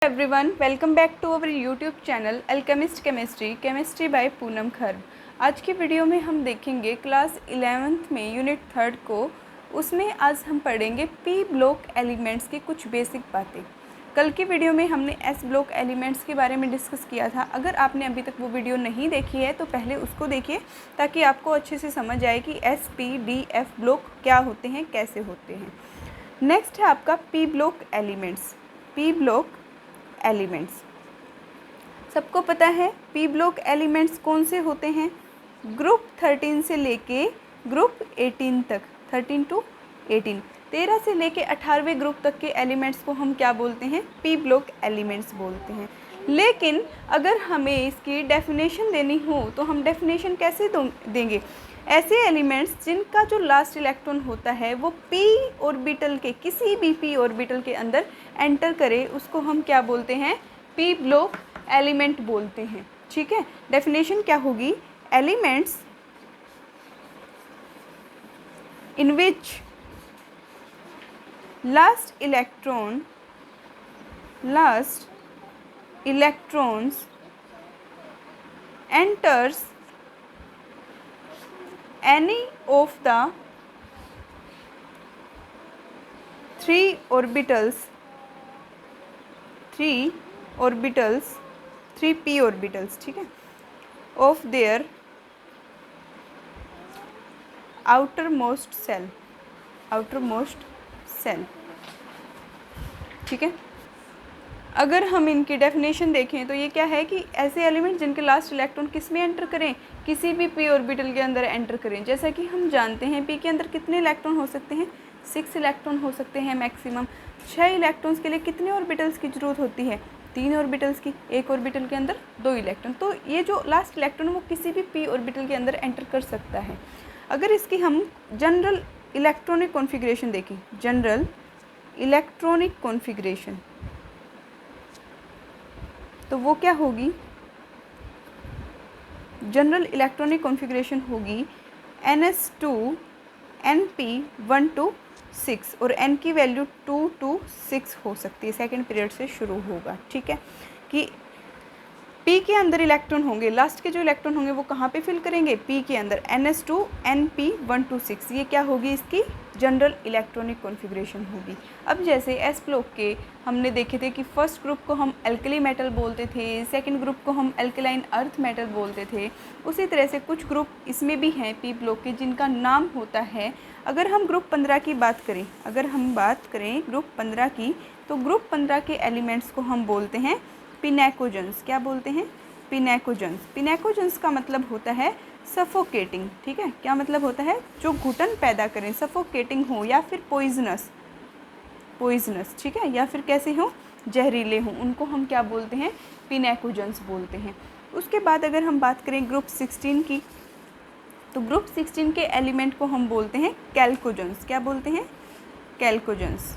Everyone, welcome back to our YouTube channel alchemist chemistry by Poonam Kharb. आज की video में हम देखेंगे क्लास 11th में यूनिट 3 को। उसमें आज हम पढ़ेंगे पी ब्लॉक एलिमेंट्स की कुछ बेसिक बातें। कल की वीडियो में हमने एस ब्लॉक एलिमेंट्स के बारे में डिस्कस किया था। अगर आपने अभी तक वो वीडियो नहीं देखी है तो पहले उसको देखिए ताकि आपको अच्छे से समझ आए कि S, P, D, F block क्या होते हैं, कैसे होते हैं। नेक्स्ट है आपका P block elements. P block elements सबको पता है पी ब्लॉक एलिमेंट्स कौन से होते हैं। ग्रुप 13 से लेके ग्रुप 18 तक, 13 to 18, 13 से लेके 18वें ग्रुप तक के एलिमेंट्स को हम क्या बोलते हैं, पी ब्लॉक एलिमेंट्स बोलते हैं। लेकिन अगर हमें इसकी डेफिनेशन देनी हो तो हम डेफिनेशन कैसे देंगे। ऐसे एलिमेंट्स जिनका जो लास्ट इलेक्ट्रॉन होता है वो पी ऑर्बिटल के, किसी भी पी ऑर्बिटल के अंदर एंटर करे, उसको हम क्या बोलते हैं, पी ब्लॉक एलिमेंट बोलते हैं। ठीक है, डेफिनेशन क्या होगी, elements in which last electrons enters any of the three orbitals, three p orbitals, ठीक है, of their outermost cell, ठीक है। अगर हम इनकी डेफिनेशन देखें तो ये क्या है कि ऐसे एलिमेंट जिनके लास्ट इलेक्ट्रॉन किस में एंटर करें, किसी भी पी ऑर्बिटल के अंदर एंटर करें। जैसा कि हम जानते हैं पी के अंदर कितने इलेक्ट्रॉन हो सकते हैं, 6 इलेक्ट्रॉन हो सकते हैं मैक्सिमम। 6 इलेक्ट्रॉन्स के लिए कितने ऑर्बिटल्स की ज़रूरत होती है, 3 ऑर्बिटल्स की। एक ऑर्बिटल के अंदर 2 इलेक्ट्रॉन, तो ये जो लास्ट इलेक्ट्रॉन वो किसी भी पी ऑर्बिटल के अंदर एंटर कर सकता है। अगर इसकी हम जनरल इलेक्ट्रॉनिक कॉन्फ़िगरेशन देखें, जनरल इलेक्ट्रॉनिक कॉन्फ़िगरेशन, तो वो क्या होगी, जनरल इलेक्ट्रॉनिक कॉन्फ़िगरेशन होगी NS2 NP1 to 6, और N की वैल्यू 2 to 6 हो सकती है, सेकेंड पीरियड से शुरू होगा। ठीक है, कि P के अंदर इलेक्ट्रॉन होंगे, लास्ट के जो इलेक्ट्रॉन होंगे वो कहाँ पे फिल करेंगे, P के अंदर, NS2 NP1 to 6, ये क्या होगी, इसकी जनरल इलेक्ट्रॉनिक कॉन्फ़िगरेशन होगी। अब जैसे एस ब्लॉक के हमने देखे थे कि फर्स्ट ग्रुप को हम एल्कली मेटल बोलते थे, सेकंड ग्रुप को हम एल्कलाइन अर्थ मेटल बोलते थे, उसी तरह से कुछ ग्रुप इसमें भी हैं पी ब्लॉक के जिनका नाम होता है। अगर हम ग्रुप 15 की बात करें, ग्रुप 15 की, तो ग्रुप 15 के एलिमेंट्स को हम बोलते हैं पिनेकोजेंस। क्या बोलते हैं, पिनेकोजेंस। पिनेकोजेंस का मतलब होता है सफोकेटिंग। ठीक है, क्या मतलब होता है, जो घुटन पैदा करें, सफोकेटिंग हो या फिर पॉइजनस, ठीक है, या फिर कैसे हो, जहरीले हों, उनको हम क्या बोलते हैं, पिनेकोजेंस बोलते हैं। उसके बाद अगर हम बात करें ग्रुप 16 की, तो ग्रुप 16 के एलिमेंट को हम बोलते हैं कैल्कोजेंस। क्या बोलते हैं, कैल्कोजेंस।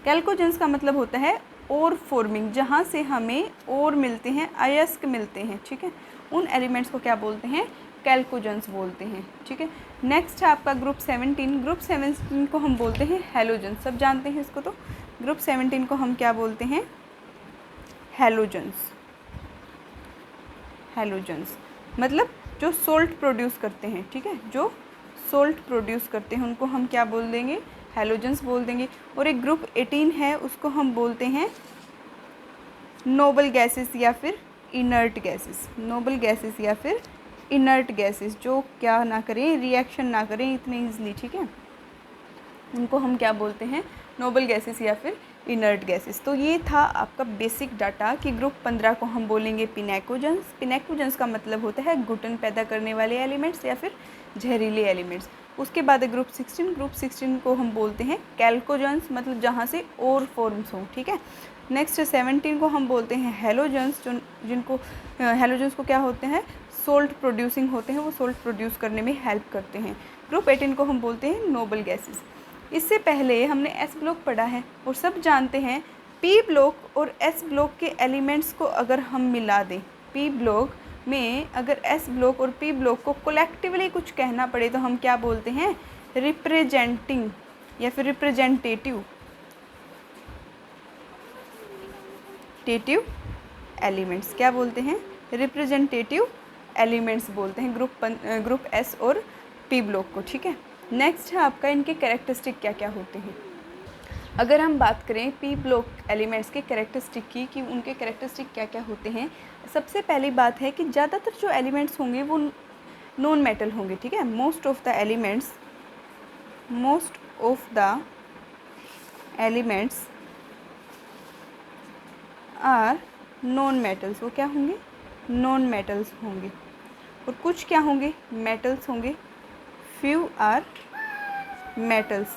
कैल्कोजेंस का मतलब होता है और फॉर्मिंग, जहाँ से हमें और मिलते हैं, अयस्क मिलते हैं। ठीक है, उन एलिमेंट्स को क्या बोलते हैं, कैल्कोजेंस बोलते हैं। ठीक है, नेक्स्ट है आपका ग्रुप 17। ग्रुप 17 को हम बोलते हैं हैलोजेंस। सब जानते हैं इसको, तो ग्रुप 17 को हम क्या बोलते हैं, हैलोजेंस। मतलब जो सोल्ट प्रोड्यूस करते हैं। ठीक है, जो सोल्ट प्रोड्यूस करते हैं उनको हम क्या बोल देंगे, हैलोजेंस बोल देंगे। और एक ग्रुप 18 है, उसको हम बोलते हैं नोबल गैसेस या फिर इनर्ट गैसेस। नोबल गैसेस या फिर इनर्ट गैसेस, जो क्या ना करें, रिएक्शन ना करें इतने ईजिली। ठीक है, उनको हम क्या बोलते हैं, नोबल गैसेस या फिर इनर्ट गैसेस। तो ये था आपका बेसिक डाटा कि ग्रुप 15 को हम बोलेंगे पिनेकोजेंस। पिनेकोजेंस का मतलब होता है घुटन पैदा करने वाले एलिमेंट्स या फिर जहरीले एलिमेंट्स। उसके बाद ग्रुप 16 को हम बोलते हैं कैल्कोजेंस, मतलब जहाँ से और फॉर्म्स हों। ठीक है, नेक्स्ट 17 को हम बोलते हैं हैलोजेंस, जिनको हैलोजेंस को क्या होते हैं, सोल्ट प्रोड्यूसिंग होते हैं, वो सोल्ट प्रोड्यूस करने में हेल्प करते हैं। ग्रुप 18 को हम बोलते हैं नोबल गैसेस। इससे पहले हमने एस ब्लॉक पढ़ा है और सब जानते हैं पी ब्लॉक और एस ब्लॉक के एलिमेंट्स को अगर हम मिला दें, पी ब्लॉक में अगर एस ब्लॉक और पी ब्लॉक को कोलेक्टिवली कुछ कहना पड़े तो हम क्या बोलते हैं, रिप्रेजेंटिंग या फिर रिप्रेजेंटेटिव। रिप्रेजेंटेटिव एलिमेंट्स, क्या बोलते हैं, रिप्रेजेंटेटिव एलिमेंट्स बोलते हैं ग्रुप एस और पी ब्लॉक को, ठीक है। नेक्स्ट है आपका इनके कैरेक्टरिस्टिक क्या क्या होते हैं। अगर हम बात करें पी ब्लॉक एलिमेंट्स के कैरेक्टरिस्टिक की कि उनके कैरेक्टरिस्टिक क्या क्या होते हैं, सबसे पहली बात है कि ज़्यादातर जो एलिमेंट्स होंगे वो नॉन मेटल होंगे, ठीक है। Most of the elements are non metals, वो क्या होंगे, नॉन मेटल्स होंगे। और कुछ क्या होंगे, मेटल्स होंगे, फ्यू आर मेटल्स,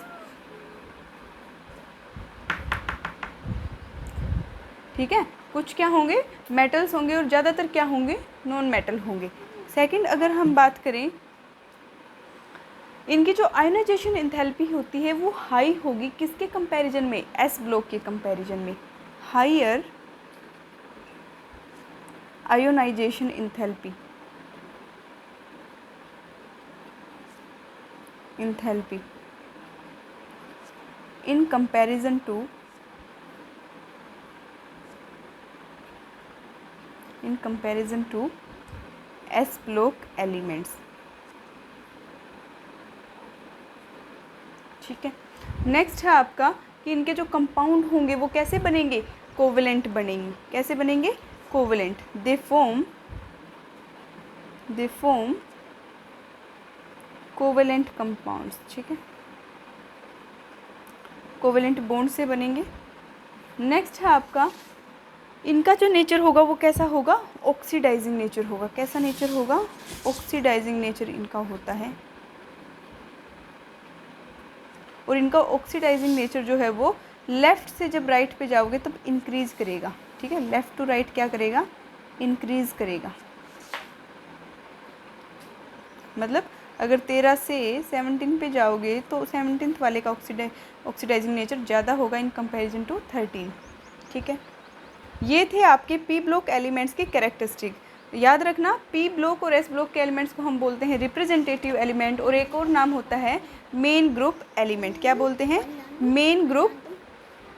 ठीक है। कुछ क्या होंगे, मेटल्स होंगे और ज़्यादातर क्या होंगे, नॉन मेटल होंगे। सेकंड, अगर हम बात करें इनकी जो आयोनाइजेशन एंथैल्पी होती है वो हाई होगी, किसके कंपैरिजन में, एस ब्लॉक के कंपैरिजन में, higher ionisation enthalpy in comparison to S block elements, ठीक है। नेक्स्ट है आपका कि इनके जो कंपाउंड होंगे वो कैसे बनेंगे, कोवेलेंट बनेंगे। कैसे बनेंगे, covalent. They form covalent compounds, ठीक है, कोवेलेंट बॉन्ड से बनेंगे। नेक्स्ट है आपका इनका जो नेचर होगा वो कैसा होगा, ऑक्सीडाइजिंग नेचर होगा। कैसा नेचर होगा, ऑक्सीडाइजिंग नेचर इनका होता है। और इनका ऑक्सीडाइजिंग नेचर जो है वो लेफ़्ट से जब राइट पे जाओगे तब इंक्रीज़ करेगा, ठीक है। लेफ़्ट टू राइट क्या करेगा, इंक्रीज़ करेगा। मतलब अगर 13 से 17 पे जाओगे तो 17th वाले का ऑक्सीडाइजिंग नेचर ज़्यादा होगा इन कंपैरिजन टू 13, ठीक है। ये थे आपके पी ब्लॉक एलिमेंट्स के कैरेक्टरिस्टिक। याद रखना, पी ब्लॉक और एस ब्लॉक के एलिमेंट्स को हम बोलते हैं रिप्रेजेंटेटिव एलिमेंट, और एक और नाम होता है मेन ग्रुप एलिमेंट। क्या बोलते हैं,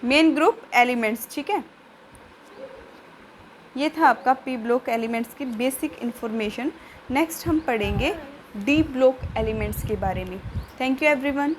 मेन ग्रुप एलिमेंट्स, ठीक है। ये था आपका पी ब्लॉक एलिमेंट्स की बेसिक इन्फॉर्मेशन। नेक्स्ट हम पढ़ेंगे डी ब्लॉक एलिमेंट्स के बारे में। Thank you everyone.